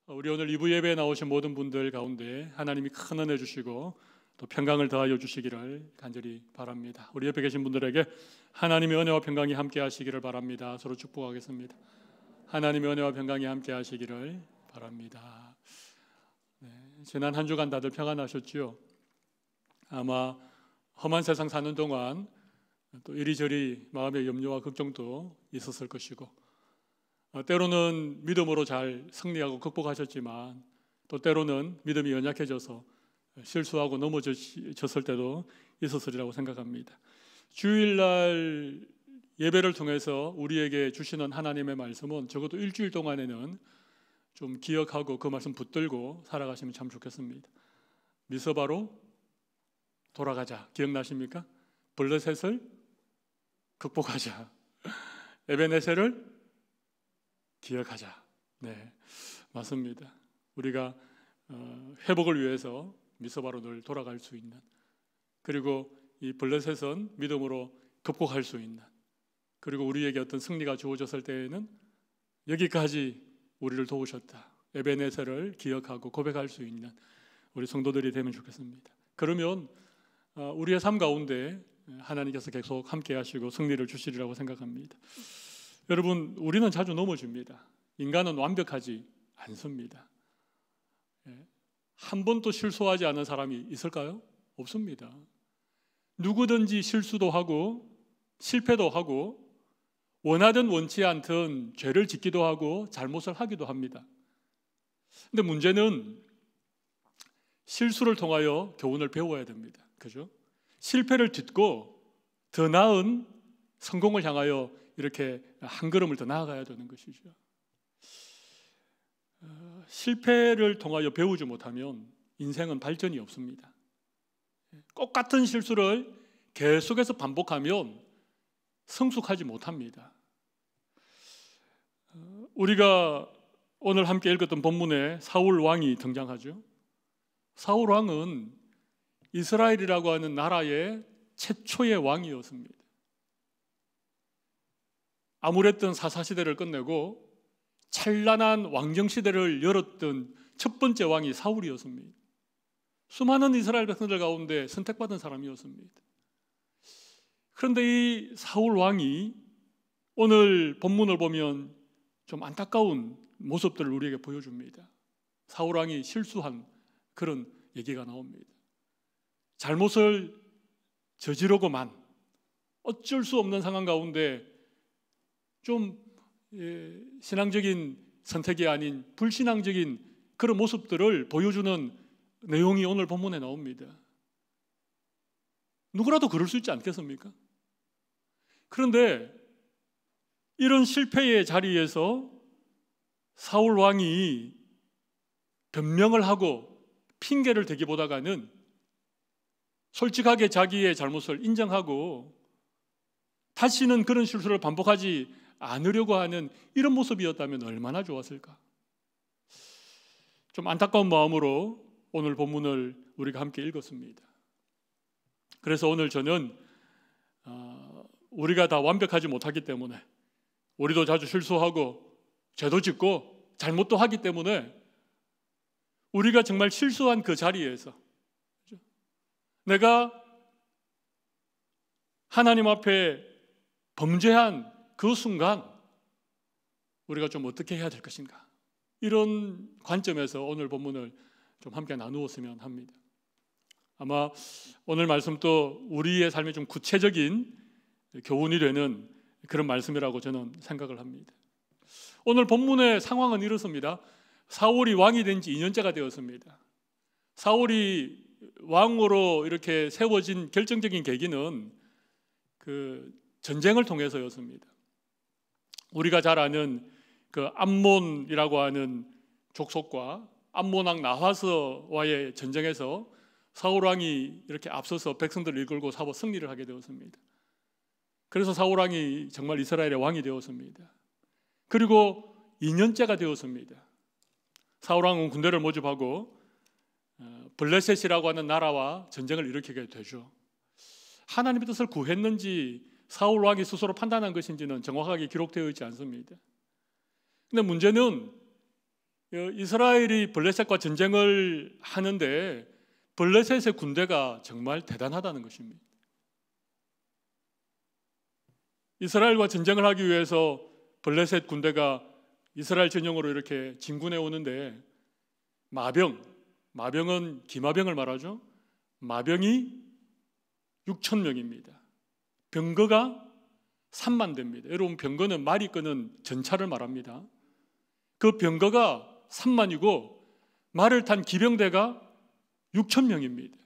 우리 오늘 2부 예배에 나오신 모든 분들 가운데 하나님이 큰 은혜 주시고 또 평강을 더하여 주시기를 간절히 바랍니다. 우리 옆에 계신 분들에게 하나님의 은혜와 평강이 함께 하시기를 바랍니다. 서로 축복하겠습니다. 하나님의 은혜와 평강이 함께 하시기를 바랍니다. 지난 한 주간 다들 평안하셨지요? 아마 험한 세상 사는 동안 또 이리저리 마음의 염려와 걱정도 있었을 것이고, 때로는 믿음으로 잘 승리하고 극복하셨지만 또 때로는 믿음이 연약해져서 실수하고 넘어졌을 때도 있었으리라고 생각합니다. 주일날 예배를 통해서 우리에게 주시는 하나님의 말씀은 적어도 일주일 동안에는 좀 기억하고 그 말씀 붙들고 살아가시면 참 좋겠습니다. 미서바로 돌아가자. 기억나십니까? 블레셋을 극복하자. 에베네셀을 기억하자. 네, 맞습니다. 우리가 회복을 위해서 미서바로 늘 돌아갈 수 있는, 그리고 이 블레셋은 믿음으로 극복할 수 있는, 그리고 우리에게 어떤 승리가 주어졌을 때에는 여기까지 우리를 도우셨다, 에베네셀을 기억하고 고백할 수 있는 우리 성도들이 되면 좋겠습니다. 그러면 우리의 삶 가운데 하나님께서 계속 함께 하시고 승리를 주시리라고 생각합니다. 여러분, 우리는 자주 넘어집니다. 인간은 완벽하지 않습니다. 한 번도 실수하지 않은 사람이 있을까요? 없습니다. 누구든지 실수도 하고 실패도 하고 원하든 원치 않든 죄를 짓기도 하고 잘못을 하기도 합니다. 근데 문제는 실수를 통하여 교훈을 배워야 됩니다. 그죠? 실패를 딛고 더 나은 성공을 향하여 이렇게 한 걸음을 더 나아가야 되는 것이죠. 실패를 통하여 배우지 못하면 인생은 발전이 없습니다. 똑같은 실수를 계속해서 반복하면 성숙하지 못합니다. 우리가 오늘 함께 읽었던 본문에 사울 왕이 등장하죠. 사울 왕은 이스라엘이라고 하는 나라의 최초의 왕이었습니다. 아무랬던 사사시대를 끝내고 찬란한 왕정시대를 열었던 첫 번째 왕이 사울이었습니다. 수많은 이스라엘 백성들 가운데 선택받은 사람이었습니다. 그런데 이 사울 왕이 오늘 본문을 보면 좀 안타까운 모습들을 우리에게 보여줍니다. 사울 왕이 실수한 그런 얘기가 나옵니다. 잘못을 저지르고만 어쩔 수 없는 상황 가운데 좀 신앙적인 선택이 아닌 불신앙적인 그런 모습들을 보여주는 내용이 오늘 본문에 나옵니다. 누구라도 그럴 수 있지 않겠습니까? 그런데 이런 실패의 자리에서 사울 왕이 변명을 하고 핑계를 대기보다는 솔직하게 자기의 잘못을 인정하고 다시는 그런 실수를 반복하지 않으려고 하는 이런 모습이었다면 얼마나 좋았을까? 좀 안타까운 마음으로 오늘 본문을 우리가 함께 읽었습니다. 그래서 오늘 저는 우리가 다 완벽하지 못하기 때문에, 우리도 자주 실수하고 죄도 짓고 잘못도 하기 때문에 우리가 정말 실수한 그 자리에서 내가 하나님 앞에 범죄한 그 순간 우리가 좀 어떻게 해야 될 것인가, 이런 관점에서 오늘 본문을 좀 함께 나누었으면 합니다. 아마 오늘 말씀도 우리의 삶에 좀 구체적인 교훈이 되는 그런 말씀이라고 저는 생각을 합니다. 오늘 본문의 상황은 이렇습니다. 사울이 왕이 된 지 2년째가 되었습니다. 사울이 왕으로 이렇게 세워진 결정적인 계기는 그 전쟁을 통해서였습니다. 우리가 잘 아는 그 암몬이라고 하는 족속과 암몬 왕 나하스와의 전쟁에서 사울 왕이 이렇게 앞서서 백성들을 이끌고 싸워 승리를 하게 되었습니다. 그래서 사울 왕이 정말 이스라엘의 왕이 되었습니다. 그리고 2년째가 되었습니다. 사울 왕은 군대를 모집하고 블레셋이라고 하는 나라와 전쟁을 일으키게 되죠. 하나님의 뜻을 구했는지 사울 왕이 스스로 판단한 것인지는 정확하게 기록되어 있지 않습니다. 근데 문제는 이스라엘이 블레셋과 전쟁을 하는데 블레셋의 군대가 정말 대단하다는 것입니다. 이스라엘과 전쟁을 하기 위해서 블레셋 군대가 이스라엘 전역으로 이렇게 진군해 오는데 마병은 기마병을 말하죠. 마병이 6천 명입니다. 병거가 3만 대입니다. 여러분, 병거는 말이 끄는 전차를 말합니다. 그 병거가 3만이고 말을 탄 기병대가 6천 명입니다.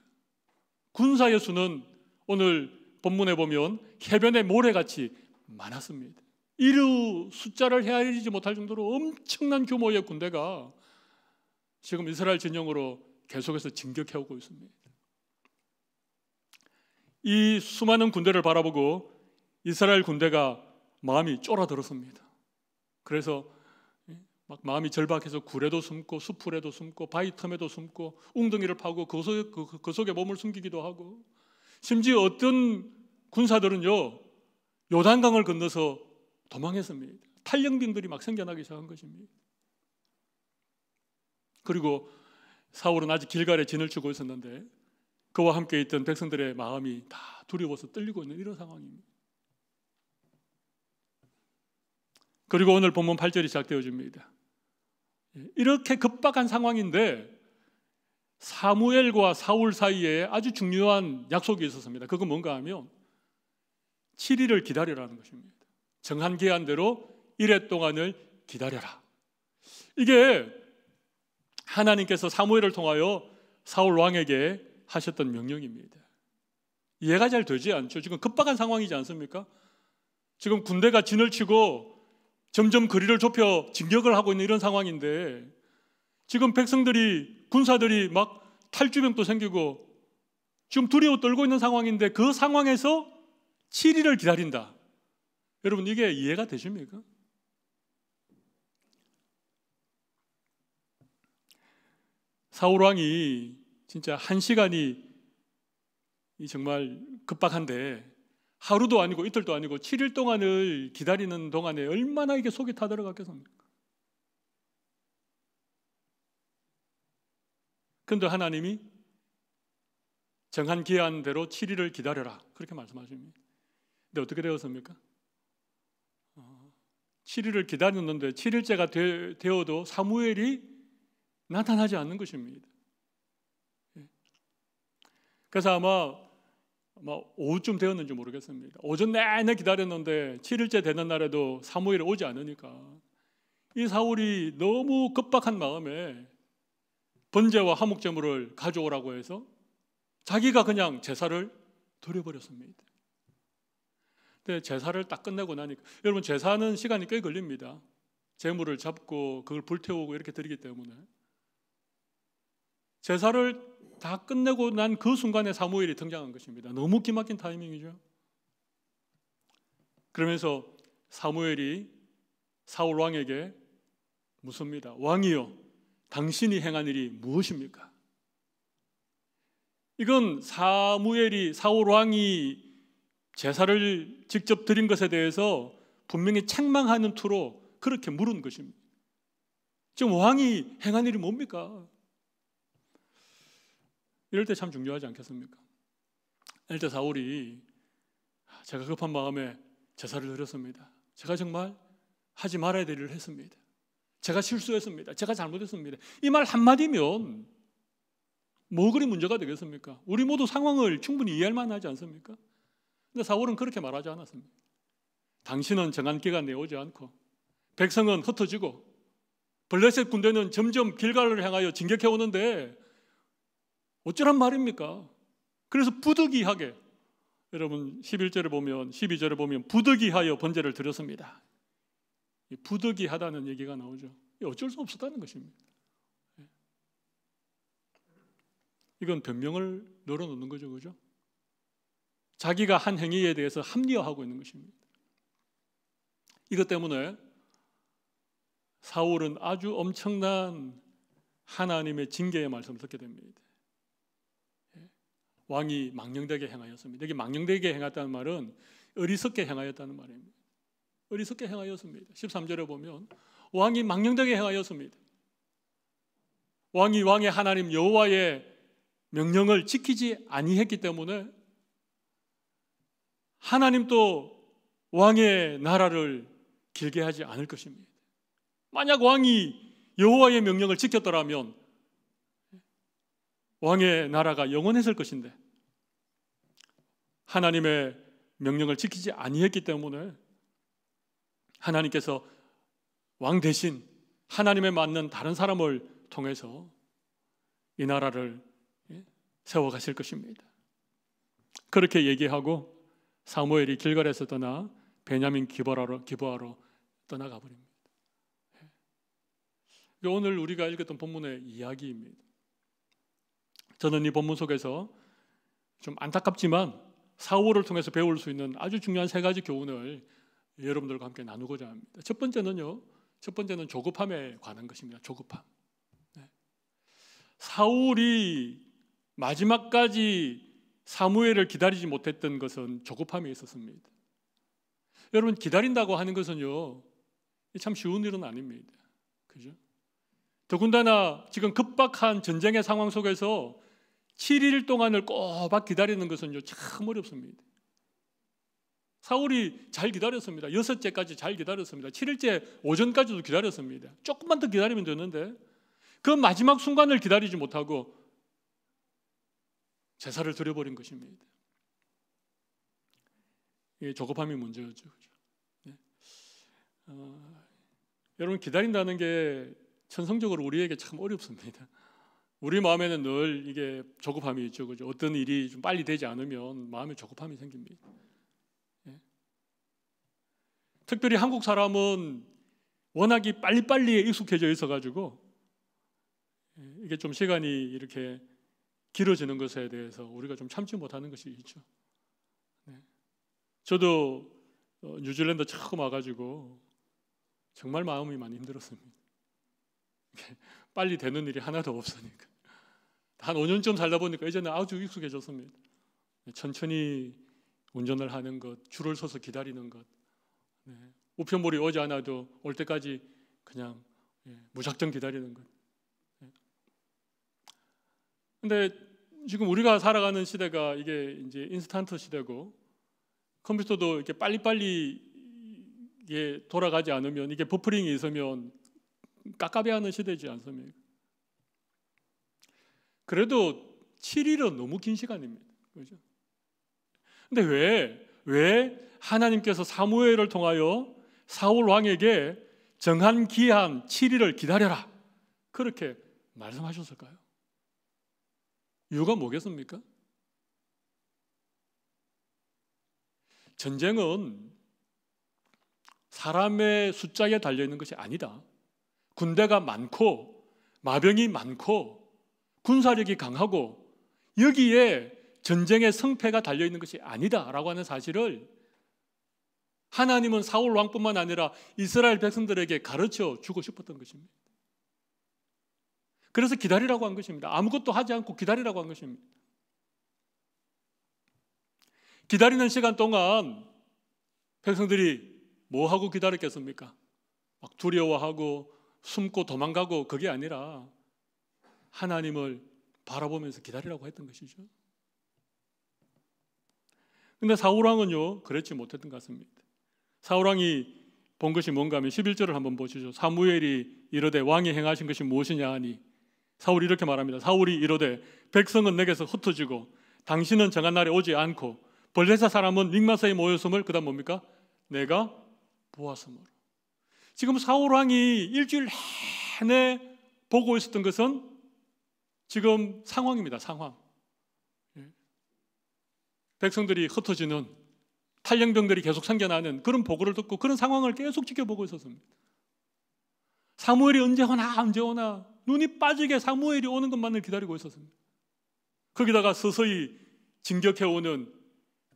군사의 수는 오늘 본문에 보면 해변의 모래같이 많았습니다. 이루 숫자를 헤아리지 못할 정도로 엄청난 규모의 군대가 지금 이스라엘 진영으로 계속해서 진격해오고 있습니다. 이 수많은 군대를 바라보고 이스라엘 군대가 마음이 쫄아들었습니다. 그래서 막 마음이 절박해서 굴에도 숨고 수풀에도 숨고 바위 틈에도 숨고 웅덩이를 파고 그 속에 몸을 숨기기도 하고, 심지어 어떤 군사들은요 요단강을 건너서 도망했습니다. 탈영병들이 막 생겨나기 시작한 것입니다. 그리고 사울은 아직 길갈에 진을 치고 있었는데 그와 함께 있던 백성들의 마음이 다 두려워서 떨리고 있는 이런 상황입니다. 그리고 오늘 본문 8절이 시작되어집니다. 이렇게 급박한 상황인데 사무엘과 사울 사이에 아주 중요한 약속이 있었습니다. 그건 뭔가 하면 7일을 기다리라는 것입니다. 정한 기한대로 1회 동안을 기다려라. 이게 하나님께서 사무엘을 통하여 사울 왕에게 하셨던 명령입니다. 이해가 잘 되지 않죠? 지금 급박한 상황이지 않습니까? 지금 군대가 진을 치고 점점 거리를 좁혀 진격을 하고 있는 이런 상황인데 지금 백성들이, 군사들이 막 탈주병도 생기고 지금 두려워 떨고 있는 상황인데 그 상황에서 7일을 기다린다. 여러분, 이게 이해가 되십니까? 사울 왕이 진짜 한 시간이 정말 급박한데 하루도 아니고 이틀도 아니고 7일 동안을 기다리는 동안에 얼마나 이게 속이 타들어갔겠습니까? 그런데 하나님이 정한 기한대로 7일을 기다려라 그렇게 말씀하십니다. 근데 어떻게 되었습니까? 7일을 기다렸는데 7일째가 되어도 사무엘이 나타나지 않는 것입니다. 그래서 아마 오후쯤 되었는지 모르겠습니다. 오전 내내 기다렸는데 7일째 되는 날에도 사무엘이 오지 않으니까 이 사울이 너무 급박한 마음에 번제와 화목제물을 가져오라고 해서 자기가 그냥 제사를 드려버렸습니다. 근데 제사를 딱 끝내고 나니까, 여러분, 제사는 시간이 꽤 걸립니다. 제물을 잡고 그걸 불태우고 이렇게 드리기 때문에 제사를 다 끝내고 난 그 순간에 사무엘이 등장한 것입니다. 너무 기막힌 타이밍이죠. 그러면서 사무엘이 사울 왕에게 묻습니다. 왕이여, 당신이 행한 일이 무엇입니까? 이건 사울 왕이 제사를 직접 드린 것에 대해서 분명히 책망하는 투로 그렇게 물은 것입니다. 지금 왕이 행한 일이 뭡니까? 이럴 때 참 중요하지 않겠습니까? 이럴 때 사울이 제가 급한 마음에 제사를 드렸습니다. 제가 정말 하지 말아야 될 일을 했습니다. 제가 실수했습니다. 제가 잘못했습니다. 이 말 한마디면 뭐 그리 문제가 되겠습니까? 우리 모두 상황을 충분히 이해할 만하지 않습니까? 근데 사울은 그렇게 말하지 않았습니다. 당신은 정한 기간 내에 오지 않고 백성은 흩어지고 블레셋 군대는 점점 길갈을 향하여 진격해 오는데 어쩌란 말입니까? 그래서 부득이하게, 여러분 11절에 보면, 12절에 보면 부득이하여 번제를 드렸습니다. 부득이하다는 얘기가 나오죠. 어쩔 수 없었다는 것입니다. 이건 변명을 늘어놓는 거죠, 그죠? 자기가 한 행위에 대해서 합리화하고 있는 것입니다. 이것 때문에 사울은 아주 엄청난 하나님의 징계의 말씀을 듣게 됩니다. 왕이 망령되게 행하였습니다. 여기 망령되게 행했다는 말은 어리석게 행하였다는 말입니다. 어리석게 행하였습니다. 13절에 보면 왕이 망령되게 행하였습니다. 왕의 하나님 여호와의 명령을 지키지 아니했기 때문에 하나님도 왕의 나라를 길게 하지 않을 것입니다. 만약 왕이 여호와의 명령을 지켰더라면 왕의 나라가 영원했을 것인데 하나님의 명령을 지키지 아니했기 때문에 하나님께서 왕 대신 하나님에 맞는 다른 사람을 통해서 이 나라를 세워가실 것입니다. 그렇게 얘기하고 사무엘이 길갈에서 떠나 베냐민 기브아로 떠나가 버립니다. 오늘 우리가 읽었던 본문의 이야기입니다. 저는 이 본문 속에서 좀 안타깝지만 사울을 통해서 배울 수 있는 아주 중요한 세 가지 교훈을 여러분들과 함께 나누고자 합니다. 첫 번째는 조급함에 관한 것입니다. 조급함. 사울이 마지막까지 사무엘을 기다리지 못했던 것은 조급함이 있었습니다. 여러분, 기다린다고 하는 것은요, 참 쉬운 일은 아닙니다. 그죠? 더군다나 지금 급박한 전쟁의 상황 속에서 7일 동안을 꼬박 기다리는 것은요, 참 어렵습니다. 사울이 잘 기다렸습니다. 6째까지 잘 기다렸습니다. 7일째 오전까지도 기다렸습니다. 조금만 더 기다리면 되는데 그 마지막 순간을 기다리지 못하고 제사를 드려버린 것입니다. 이게 조급함이 문제였죠. 네. 여러분, 기다린다는 게 천성적으로 우리에게 참 어렵습니다. 우리 마음에는 늘 이게 조급함이 있죠. 그죠? 어떤 일이 좀 빨리 되지 않으면 마음에 조급함이 생깁니다. 네. 특별히 한국 사람은 워낙이 빨리빨리에 익숙해져 있어가지고 이게 좀 시간이 이렇게 길어지는 것에 대해서 우리가 좀 참지 못하는 것이 있죠. 네. 저도 뉴질랜드 처음 와가지고 정말 마음이 많이 힘들었습니다. 빨리 되는 일이 하나도 없으니까. 한 5년쯤 살다 보니까 이제는 아주 익숙해졌습니다. 천천히 운전을 하는 것, 줄을 서서 기다리는 것, 네. 우편물이 오지 않아도 올 때까지 그냥 무작정 기다리는 것. 근데 지금 우리가 살아가는 시대가 이게 이제 인스턴트 시대고 컴퓨터도 이렇게 빨리빨리 이게 돌아가지 않으면 이게 버퍼링이 있으면 깝깝해하는 시대지 않습니까? 그래도 7일은 너무 긴 시간입니다. 그렇죠? 근데 왜 하나님께서 사무엘을 통하여 사울 왕에게 정한 기한 7일을 기다려라 그렇게 말씀하셨을까요? 이유가 뭐겠습니까? 전쟁은 사람의 숫자에 달려있는 것이 아니다. 군대가 많고 마병이 많고 군사력이 강하고 여기에 전쟁의 성패가 달려있는 것이 아니다라고 하는 사실을 하나님은 사울 왕뿐만 아니라 이스라엘 백성들에게 가르쳐 주고 싶었던 것입니다. 그래서 기다리라고 한 것입니다. 아무것도 하지 않고 기다리라고 한 것입니다. 기다리는 시간 동안 백성들이 뭐 하고 기다렸겠습니까? 막 두려워하고 숨고 도망가고 그게 아니라 하나님을 바라보면서 기다리라고 했던 것이죠. 근데 사울왕은요 그랬지 못했던 것 같습니다. 사울왕이 본 것이 뭔가 하면 11절을 한번 보시죠. 사무엘이 이르되 왕이 행하신 것이 무엇이냐 하니 사울이 이렇게 말합니다. 사울이 이르되 백성은 내게서 흩어지고 당신은 정한 날에 오지 않고 블레셋 사람은 믹마스에 모였음을 그다음 뭡니까? 내가 보았으므로. 지금 사울왕이 일주일 내내 보고 있었던 것은 지금 상황입니다. 상황. 백성들이 흩어지는 탈영병들이 계속 생겨나는 그런 보고를 듣고 그런 상황을 계속 지켜보고 있었습니다. 사무엘이 언제 오나 눈이 빠지게 사무엘이 오는 것만을 기다리고 있었습니다. 거기다가 서서히 진격해오는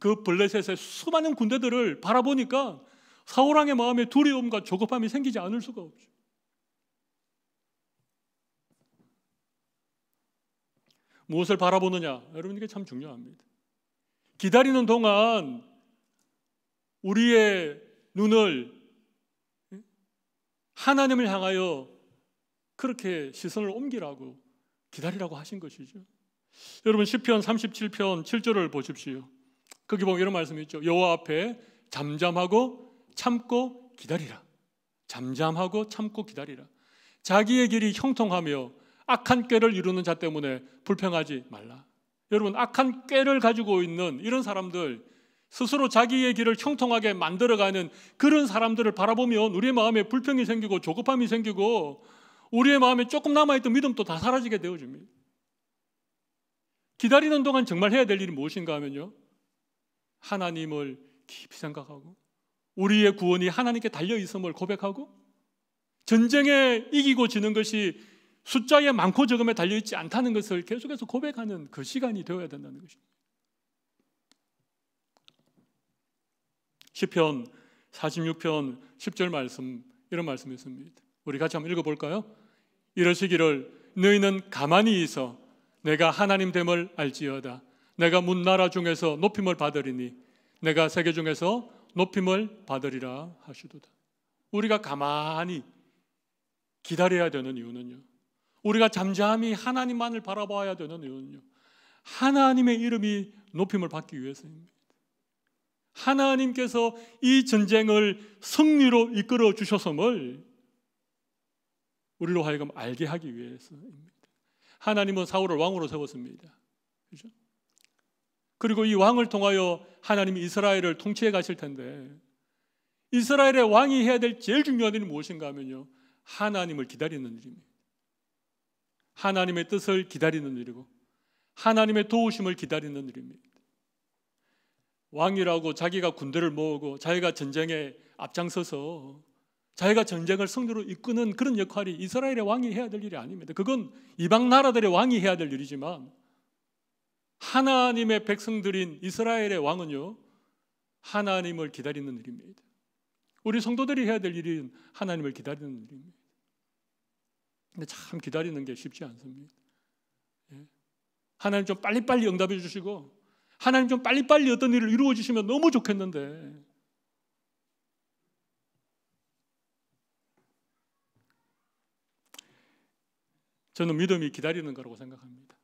그 블레셋의 수많은 군대들을 바라보니까 사울왕의 마음에 두려움과 조급함이 생기지 않을 수가 없죠. 무엇을 바라보느냐? 여러분 이게 참 중요합니다. 기다리는 동안 우리의 눈을 하나님을 향하여 그렇게 시선을 옮기라고 기다리라고 하신 것이죠. 여러분 시편 37편 7절을 보십시오. 거기 보면 이런 말씀이 있죠. 여호와 앞에 잠잠하고 참고 기다리라. 잠잠하고 참고 기다리라. 자기의 길이 형통하며 악한 꾀를 이루는 자 때문에 불평하지 말라. 여러분, 악한 꾀를 가지고 있는 이런 사람들, 스스로 자기의 길을 형통하게 만들어가는 그런 사람들을 바라보면 우리의 마음에 불평이 생기고 조급함이 생기고 우리의 마음에 조금 남아있던 믿음도 다 사라지게 되어집니다. 기다리는 동안 정말 해야 될 일이 무엇인가 하면요, 하나님을 깊이 생각하고 우리의 구원이 하나님께 달려있음을 고백하고 전쟁에 이기고 지는 것이 숫자의 많고 적음에 달려있지 않다는 것을 계속해서 고백하는 그 시간이 되어야 된다는 것입니다. 시편 46편 10절 말씀, 이런 말씀이 있습니다. 우리 같이 한번 읽어볼까요? 이러시기를 너희는 가만히 있어 내가 하나님 됨을 알지어다. 내가 문나라 중에서 높임을 받으리니 내가 세계 중에서 높임을 받으리라 하시도다. 우리가 가만히 기다려야 되는 이유는요, 우리가 잠잠히 하나님만을 바라봐야 되는 이유는요, 하나님의 이름이 높임을 받기 위해서입니다. 하나님께서 이 전쟁을 승리로 이끌어 주셨음을 우리로 하여금 알게 하기 위해서입니다. 하나님은 사울을 왕으로 세웠습니다. 그렇죠? 그리고 이 왕을 통하여 하나님이 이스라엘을 통치해 가실 텐데, 이스라엘의 왕이 해야 될 제일 중요한 일이 무엇인가 하면요, 하나님을 기다리는 일입니다. 하나님의 뜻을 기다리는 일이고 하나님의 도우심을 기다리는 일입니다. 왕이라고 자기가 군대를 모으고 자기가 전쟁에 앞장서서 자기가 전쟁을 승리로 이끄는 그런 역할이 이스라엘의 왕이 해야 될 일이 아닙니다. 그건 이방 나라들의 왕이 해야 될 일이지만 하나님의 백성들인 이스라엘의 왕은요, 하나님을 기다리는 일입니다. 우리 성도들이 해야 될 일은 하나님을 기다리는 일입니다. 근데 참 기다리는 게 쉽지 않습니다. 하나님 좀 빨리빨리 응답해 주시고 하나님 좀 빨리빨리 어떤 일을 이루어 주시면 너무 좋겠는데, 저는 믿음이 기다리는 거라고 생각합니다.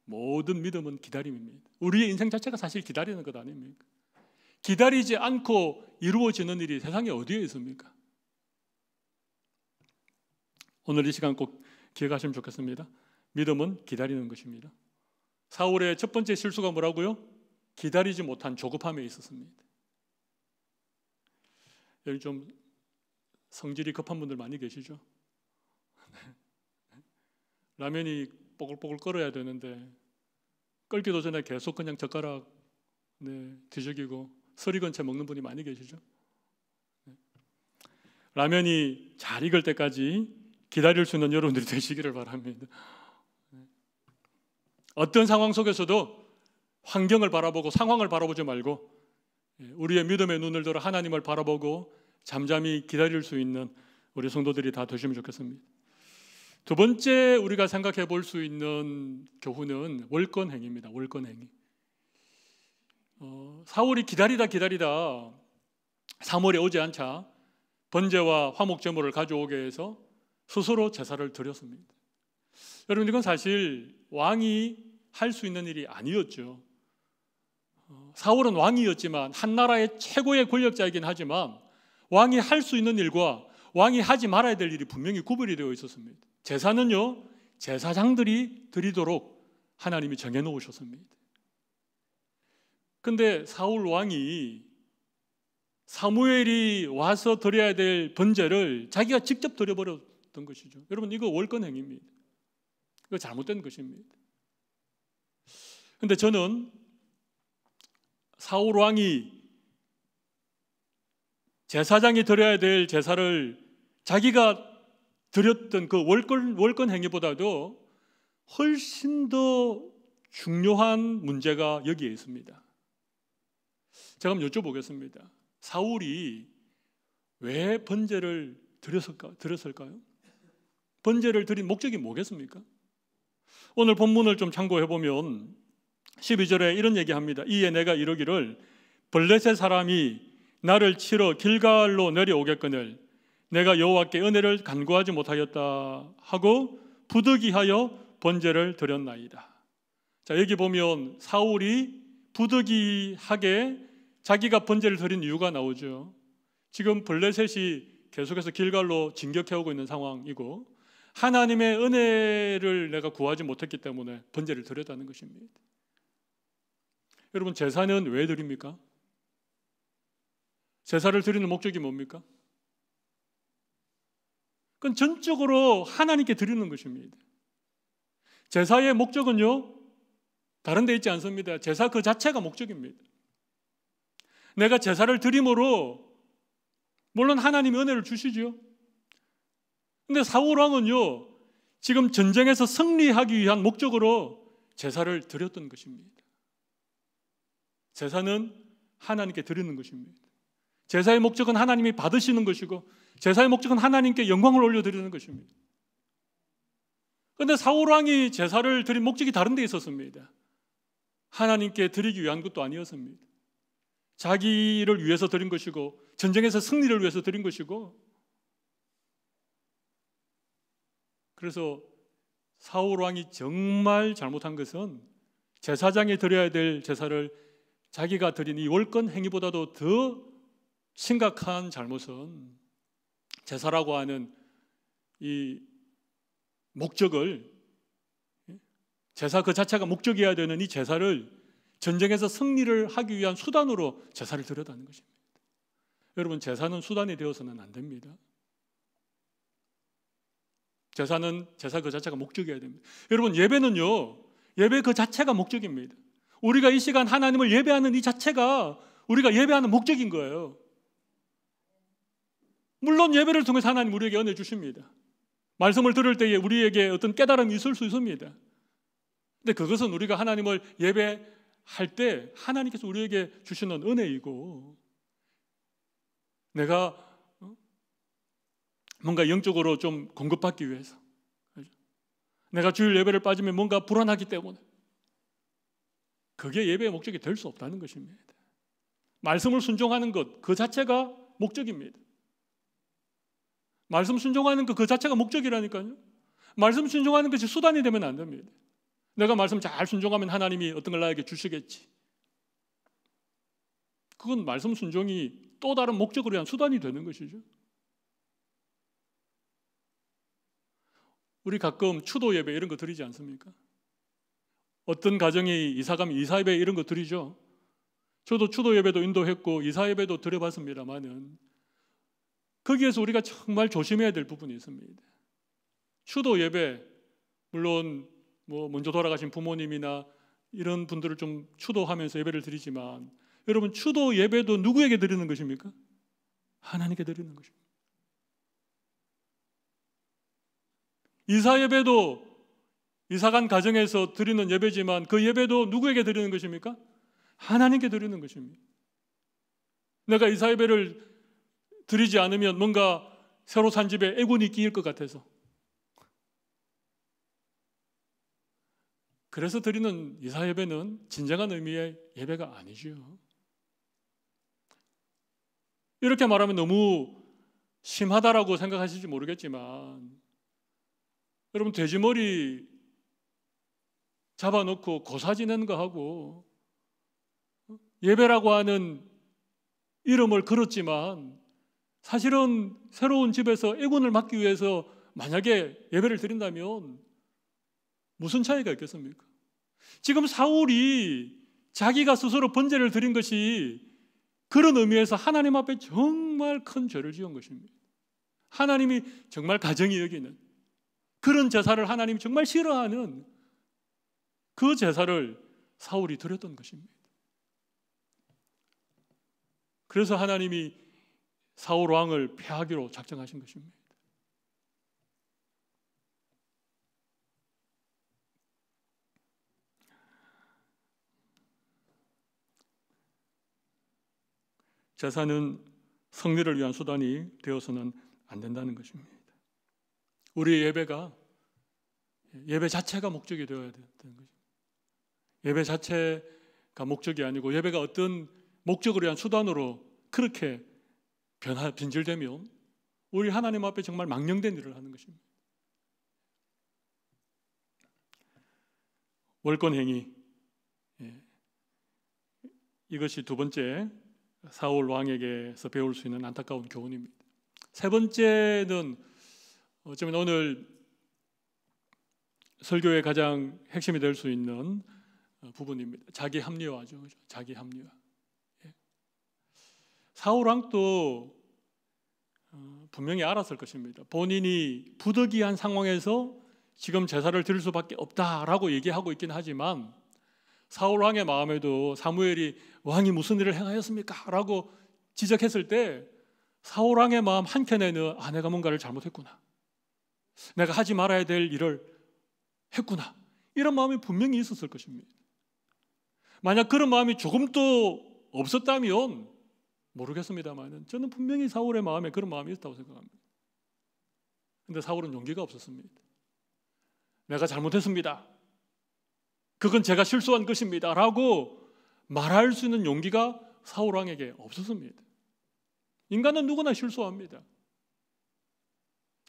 모든 믿음은 기다림입니다. 우리의 인생 자체가 사실 기다리는 것 아닙니까? 기다리지 않고 이루어지는 일이 세상에 어디에 있습니까? 오늘 이 시간 꼭 기억하시면 좋겠습니다. 믿음은 기다리는 것입니다. 사울의 첫 번째 실수가 뭐라고요? 기다리지 못한 조급함에 있었습니다. 여기 좀 성질이 급한 분들 많이 계시죠? 라면이 뽀글뽀글 끓어야 되는데 끓기도 전에 계속 그냥 젓가락 뒤적이고 서리건 채 먹는 분이 많이 계시죠? 라면이 잘 익을 때까지 기다릴 수 있는 여러분들이 되시기를 바랍니다. 어떤 상황 속에서도 환경을 바라보고 상황을 바라보지 말고 우리의 믿음의 눈을 들어 하나님을 바라보고 잠잠히 기다릴 수 있는 우리 성도들이 다 되시면 좋겠습니다. 두 번째 우리가 생각해 볼 수 있는 교훈은 월권행위입니다. 월권행위. 사울이 기다리다 사무엘이 오지 않자 번제와 화목제물을 가져오게 해서 스스로 제사를 드렸습니다. 여러분, 이건 사실 왕이 할 수 있는 일이 아니었죠. 사울은 왕이었지만 한 나라의 최고의 권력자이긴 하지만 왕이 할 수 있는 일과 왕이 하지 말아야 될 일이 분명히 구별이 되어 있었습니다. 제사는요, 제사장들이 드리도록 하나님이 정해놓으셨습니다. 그런데 사울 왕이 사무엘이 와서 드려야 될 번제를 자기가 직접 드려버렸던 것이죠. 여러분, 이거 월권행위입니다. 이거 잘못된 것입니다. 그런데 저는 사울 왕이 제사장이 드려야 될 제사를 자기가 드렸던 그 월권 행위보다도 훨씬 더 중요한 문제가 여기에 있습니다. 제가 한번 여쭤보겠습니다. 사울이 왜 번제를 드렸을까요? 번제를 드린 목적이 뭐겠습니까? 오늘 본문을 좀 참고해 보면 12절에 이런 얘기합니다. 이에 내가 이르기를 블레셋 사람이 나를 치러 길갈로 내려오겠거늘 내가 여호와께 은혜를 간구하지 못하였다 하고 부득이하여 번제를 드렸나이다. 자, 여기 보면 사울이 부득이하게 자기가 번제를 드린 이유가 나오죠. 지금 블레셋이 계속해서 길갈로 진격해오고 있는 상황이고 하나님의 은혜를 내가 구하지 못했기 때문에 번제를 드렸다는 것입니다. 여러분, 제사는 왜 드립니까? 제사를 드리는 목적이 뭡니까? 그건 전적으로 하나님께 드리는 것입니다. 제사의 목적은요, 다른 데 있지 않습니다. 제사 그 자체가 목적입니다. 내가 제사를 드림으로 물론 하나님이 은혜를 주시죠. 근데 사울 왕은요, 지금 전쟁에서 승리하기 위한 목적으로 제사를 드렸던 것입니다. 제사는 하나님께 드리는 것입니다. 제사의 목적은 하나님이 받으시는 것이고 제사의 목적은 하나님께 영광을 올려드리는 것입니다. 그런데 사울 왕이 제사를 드린 목적이 다른 데 있었습니다. 하나님께 드리기 위한 것도 아니었습니다. 자기를 위해서 드린 것이고 전쟁에서 승리를 위해서 드린 것이고, 그래서 사울 왕이 정말 잘못한 것은 제사장이 드려야 될 제사를 자기가 드린 이 월권 행위보다도 더 심각한 잘못은 제사라고 하는 이 목적을, 제사 그 자체가 목적이어야 되는 이 제사를 전쟁에서 승리를 하기 위한 수단으로 제사를 드렸다는 것입니다. 여러분, 제사는 수단이 되어서는 안 됩니다. 제사는 제사 그 자체가 목적이어야 됩니다. 여러분, 예배는요, 예배 그 자체가 목적입니다. 우리가 이 시간 하나님을 예배하는 이 자체가 우리가 예배하는 목적인 거예요. 물론 예배를 통해서 하나님 우리에게 은혜 주십니다. 말씀을 들을 때에 우리에게 어떤 깨달음이 있을 수 있습니다. 근데 그것은 우리가 하나님을 예배할 때 하나님께서 우리에게 주시는 은혜이고, 내가 뭔가 영적으로 좀 공급받기 위해서, 내가 주일 예배를 빠지면 뭔가 불안하기 때문에, 그게 예배의 목적이 될 수 없다는 것입니다. 말씀을 순종하는 것 그 자체가 목적입니다. 말씀 순종하는 것 그 자체가 목적이라니까요. 말씀 순종하는 것이 수단이 되면 안 됩니다. 내가 말씀 잘 순종하면 하나님이 어떤 걸 나에게 주시겠지. 그건 말씀 순종이 또 다른 목적을 위한 수단이 되는 것이죠. 우리 가끔 추도 예배 이런 거 드리지 않습니까? 어떤 가정이 이사 가면 이사 예배 이런 거 드리죠. 저도 추도 예배도 인도했고 이사 예배도 드려봤습니다만은 거기에서 우리가 정말 조심해야 될 부분이 있습니다. 추도 예배, 물론 먼저 돌아가신 부모님이나 이런 분들을 좀 추도하면서 예배를 드리지만, 여러분, 추도 예배도 누구에게 드리는 것입니까? 하나님께 드리는 것입니다. 이사 예배도 이사간 가정에서 드리는 예배지만 그 예배도 누구에게 드리는 것입니까? 하나님께 드리는 것입니다. 내가 이사 예배를 드리지 않으면 뭔가 새로 산 집에 애군이 끼일 것 같아서, 그래서 드리는 이사 예배는 진정한 의미의 예배가 아니죠. 이렇게 말하면 너무 심하다라고 생각하실지 모르겠지만, 여러분, 돼지머리 잡아놓고 고사 지내는 거 하고 예배라고 하는 이름을 걸었지만 사실은 새로운 집에서 애군을 막기 위해서 만약에 예배를 드린다면 무슨 차이가 있겠습니까? 지금 사울이 자기가 스스로 번제를 드린 것이 그런 의미에서 하나님 앞에 정말 큰 죄를 지은 것입니다. 하나님이 정말 가정이 여기는 그런 제사를 하나님이 정말 싫어하는 그 제사를 사울이 드렸던 것입니다. 그래서 하나님이 사울 왕을 패하기로 작정하신 것입니다. 제사는 승리를 위한 수단이 되어서는 안 된다는 것입니다. 우리의 예배가 예배 자체가 목적이 되어야 되는 것입니다. 예배 자체가 목적이 아니고 예배가 어떤 목적을 위한 수단으로 그렇게 변질되면 우리 하나님 앞에 정말 망령된 일을 하는 것입니다. 월권 행위, 이것이 두 번째 사울 왕에게서 배울 수 있는 안타까운 교훈입니다. 세 번째는 어쩌면 오늘 설교의 가장 핵심이 될 수 있는 부분입니다. 자기 합리화죠. 그렇죠? 자기 합리화. 사울 왕도 분명히 알았을 것입니다. 본인이 부득이한 상황에서 지금 제사를 드릴 수밖에 없다라고 얘기하고 있긴 하지만 사울 왕의 마음에도 사무엘이 왕이 무슨 일을 행하였습니까? 라고 지적했을 때 사울 왕의 마음 한켠에는 내가 뭔가를 잘못했구나, 내가 하지 말아야 될 일을 했구나, 이런 마음이 분명히 있었을 것입니다. 만약 그런 마음이 조금도 없었다면 모르겠습니다만 저는 분명히 사울의 마음에 그런 마음이 있다고 생각합니다. 그런데 사울은 용기가 없었습니다. 내가 잘못했습니다, 그건 제가 실수한 것입니다 라고 말할 수 있는 용기가 사울 왕에게 없었습니다. 인간은 누구나 실수합니다.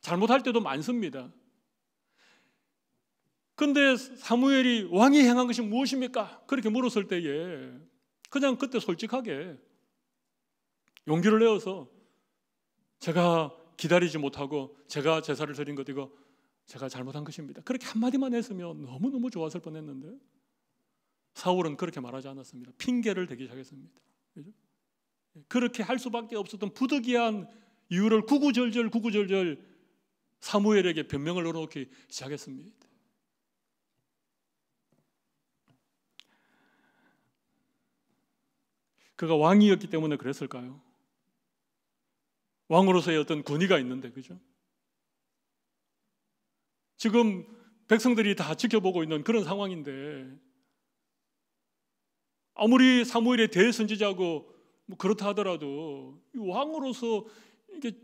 잘못할 때도 많습니다. 그런데 사무엘이 왕이 행한 것이 무엇입니까? 그렇게 물었을 때에 그냥 그때 솔직하게 용기를 내어서 제가 기다리지 못하고 제가 제사를 드린 것 이거 제가 잘못한 것입니다, 그렇게 한마디만 했으면 너무너무 좋았을 뻔했는데 사울은 그렇게 말하지 않았습니다. 핑계를 대기 시작했습니다. 그렇죠? 그렇게 할 수밖에 없었던 부득이한 이유를 구구절절 사무엘에게 변명을 넣어놓기 시작했습니다. 그가 왕이었기 때문에 그랬을까요? 왕으로서의 어떤 권위가 있는데, 그죠? 지금 백성들이 다 지켜보고 있는 그런 상황인데 아무리 사무엘의 대선지자고 뭐 그렇다 하더라도 왕으로서 이게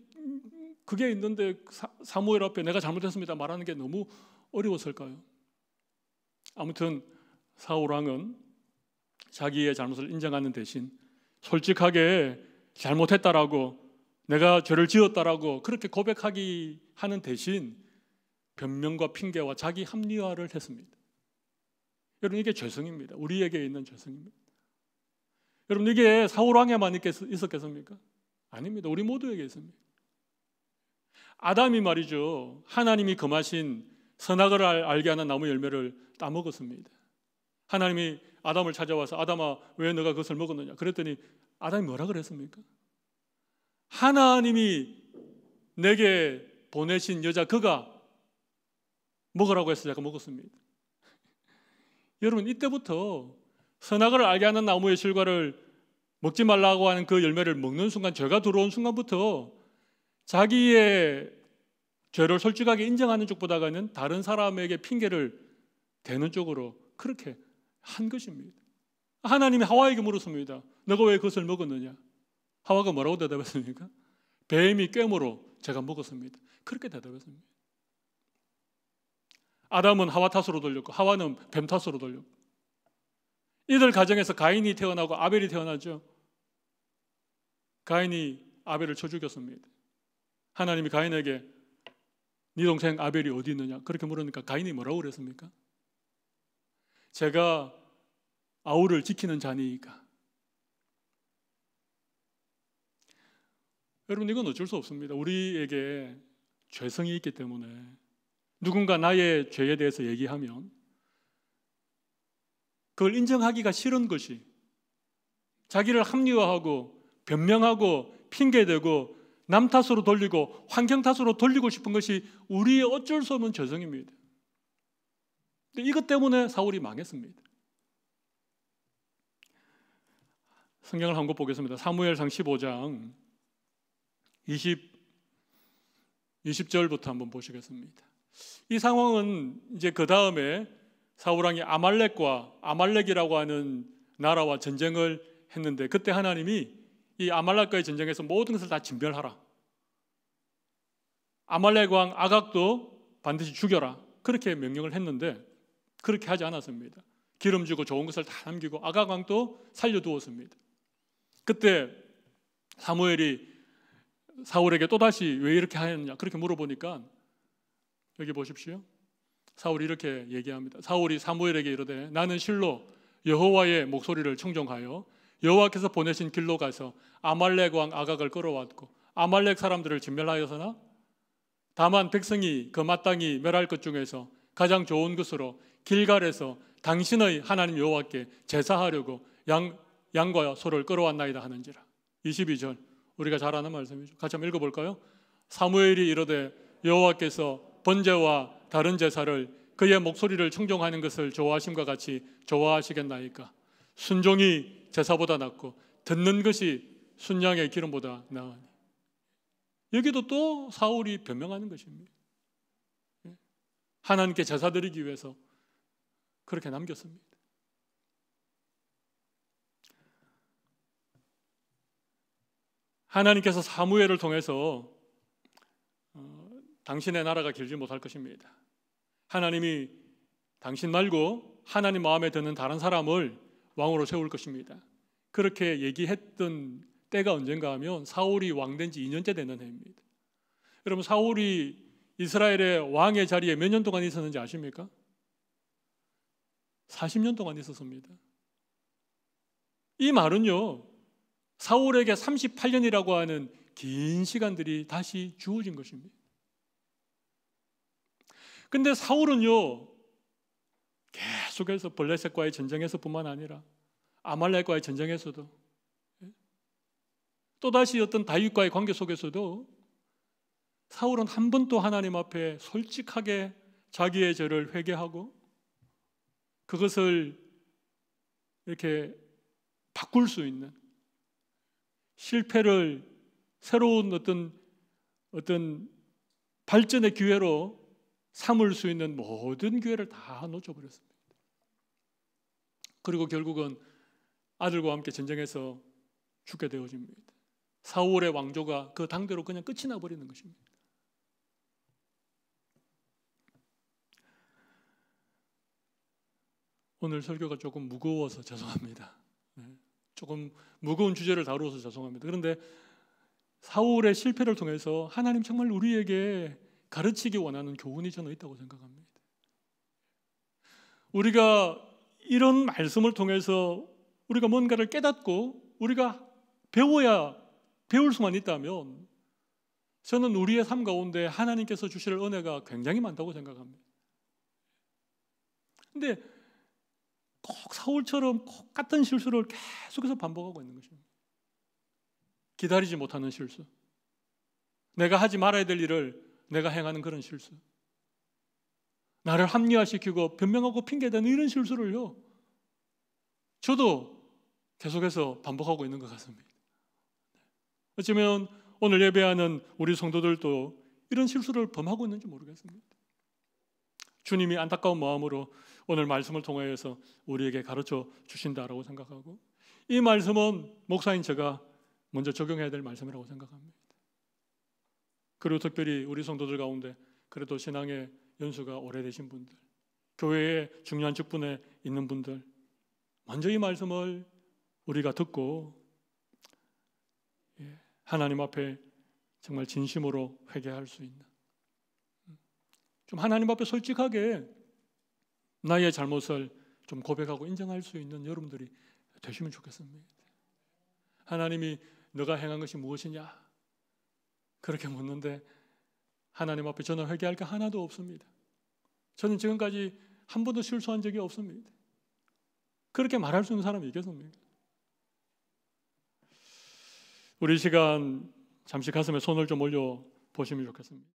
그게 있는데 사무엘 앞에 내가 잘못했습니다 말하는 게 너무 어려웠을까요? 아무튼 사울 왕은 자기의 잘못을 인정하는 대신 솔직하게 잘못했다라고 내가 죄를 지었다라고 그렇게 고백하기 하는 대신 변명과 핑계와 자기 합리화를 했습니다. 여러분, 이게 죄성입니다. 우리에게 있는 죄성입니다. 여러분, 이게 사울 왕에만 있었겠습니까? 아닙니다. 우리 모두에게 있습니다. 아담이 말이죠, 하나님이 금하신 선악을 알게 하는 나무 열매를 따먹었습니다. 하나님이 아담을 찾아와서 아담아 왜 너가 그것을 먹었느냐 그랬더니 아담이 뭐라 그랬습니까? 하나님이 내게 보내신 여자 그가 먹으라고 해서 제가 먹었습니다. 여러분, 이때부터 선악을 알게 하는 나무의 실과를 먹지 말라고 하는 그 열매를 먹는 순간, 죄가 들어온 순간부터 자기의 죄를 솔직하게 인정하는 쪽보다는 다른 사람에게 핑계를 대는 쪽으로 그렇게 한 것입니다. 하나님이 하와에게 물었습니다. 너가 왜 그것을 먹었느냐? 하와가 뭐라고 대답했습니까? 뱀이 꿰므로 제가 먹었습니다. 그렇게 대답했습니다. 아담은 하와 탓으로 돌렸고 하와는 뱀 탓으로 돌렸고, 이들 가정에서 가인이 태어나고 아벨이 태어나죠. 가인이 아벨을 쳐 죽였습니다. 하나님이 가인에게 네 동생 아벨이 어디 있느냐 그렇게 물으니까 가인이 뭐라고 그랬습니까? 제가 아우를 지키는 자니까. 여러분, 이건 어쩔 수 없습니다. 우리에게 죄성이 있기 때문에 누군가 나의 죄에 대해서 얘기하면 그걸 인정하기가 싫은 것이, 자기를 합리화하고 변명하고 핑계대고 남 탓으로 돌리고 환경 탓으로 돌리고 싶은 것이 우리의 어쩔 수 없는 죄성입니다. 근데 이것 때문에 사울이 망했습니다. 성경을 한 권 보겠습니다. 사무엘상 15장 20절부터 한번 보시겠습니다. 이 상황은 이제 그 다음에 사울왕이 아말렉이라고 하는 나라와 전쟁을 했는데, 그때 하나님이 이 아말렉과의 전쟁에서 모든 것을 다 진멸하라, 아말렉 왕 아각도 반드시 죽여라, 그렇게 명령을 했는데 그렇게 하지 않았습니다. 기름 주고 좋은 것을 다 남기고 아각 왕도 살려두었습니다. 그때 사무엘이 사울에게 또다시 왜 이렇게 하였느냐 그렇게 물어보니까 여기 보십시오. 사울이 이렇게 얘기합니다. 사울이 사무엘에게 이르되 나는 실로 여호와의 목소리를 청종하여 여호와께서 보내신 길로 가서 아말렉 왕 아각을 끌어왔고 아말렉 사람들을 진멸하여서나 다만 백성이 그 마땅히 멸할 것 중에서 가장 좋은 것으로 길갈에서 당신의 하나님 여호와께 제사하려고 양과 소를 끌어왔나이다 하는지라. 22절 우리가 잘 아는 말씀이죠. 같이 한번 읽어볼까요? 사무엘이 이르되 여호와께서 번제와 다른 제사를 그의 목소리를 청종하는 것을 좋아하심과 같이 좋아하시겠나이까. 순종이 제사보다 낫고 듣는 것이 순양의 기름보다 나으니. 여기도 또 사울이 변명하는 것입니다. 하나님께 제사 드리기 위해서 그렇게 남겼습니다. 하나님께서 사무엘을 통해서 당신의 나라가 길지 못할 것입니다. 하나님이 당신 말고 하나님 마음에 드는 다른 사람을 왕으로 세울 것입니다. 그렇게 얘기했던 때가 언젠가 하면 사울이 왕된 지 2년째 되는 해입니다. 여러분, 사울이 이스라엘의 왕의 자리에 몇 년 동안 있었는지 아십니까? 40년 동안 있었습니다. 이 말은요, 사울에게 38년이라고 하는 긴 시간들이 다시 주어진 것입니다. 근데 사울은요, 계속해서 블레셋과의 전쟁에서뿐만 아니라 아말렉과의 전쟁에서도 또다시 어떤 다윗과의 관계 속에서도 사울은 한 번도 하나님 앞에 솔직하게 자기의 죄를 회개하고 그것을 이렇게 바꿀 수 있는, 실패를 새로운 어떤 발전의 기회로 삼을 수 있는 모든 기회를 다 놓쳐버렸습니다. 그리고 결국은 아들과 함께 전쟁에서 죽게 되어집니다. 사울의 왕조가 그 당대로 그냥 끝이 나버리는 것입니다. 오늘 설교가 조금 무거워서 죄송합니다. 조금 무거운 주제를 다루어서 죄송합니다. 그런데 사울의 실패를 통해서 하나님 정말 우리에게 가르치기 원하는 교훈이 저는 있다고 생각합니다. 우리가 이런 말씀을 통해서 우리가 뭔가를 깨닫고 우리가 배울 수만 있다면 저는 우리의 삶 가운데 하나님께서 주실 은혜가 굉장히 많다고 생각합니다. 근데 꼭 사울처럼 꼭 같은 실수를 계속해서 반복하고 있는 것입니다. 기다리지 못하는 실수, 내가 하지 말아야 될 일을 내가 행하는 그런 실수, 나를 합리화시키고 변명하고 핑계대는 이런 실수를요, 저도 계속해서 반복하고 있는 것 같습니다. 어쩌면 오늘 예배하는 우리 성도들도 이런 실수를 범하고 있는지 모르겠습니다. 주님이 안타까운 마음으로 오늘 말씀을 통하여서 우리에게 가르쳐 주신다라고 생각하고, 이 말씀은 목사인 제가 먼저 적용해야 될 말씀이라고 생각합니다. 그리고 특별히 우리 성도들 가운데 그래도 신앙의 연수가 오래되신 분들, 교회의 중요한 직분에 있는 분들, 먼저 이 말씀을 우리가 듣고 하나님 앞에 정말 진심으로 회개할 수 있는, 좀 하나님 앞에 솔직하게 나의 잘못을 좀 고백하고 인정할 수 있는 여러분들이 되시면 좋겠습니다. 하나님이 너가 행한 것이 무엇이냐 그렇게 묻는데 하나님 앞에 저는 회개할 게 하나도 없습니다. 저는 지금까지 한 번도 실수한 적이 없습니다. 그렇게 말할 수 있는 사람이 있겠습니까? 우리 시간 잠시 가슴에 손을 좀 올려 보시면 좋겠습니다.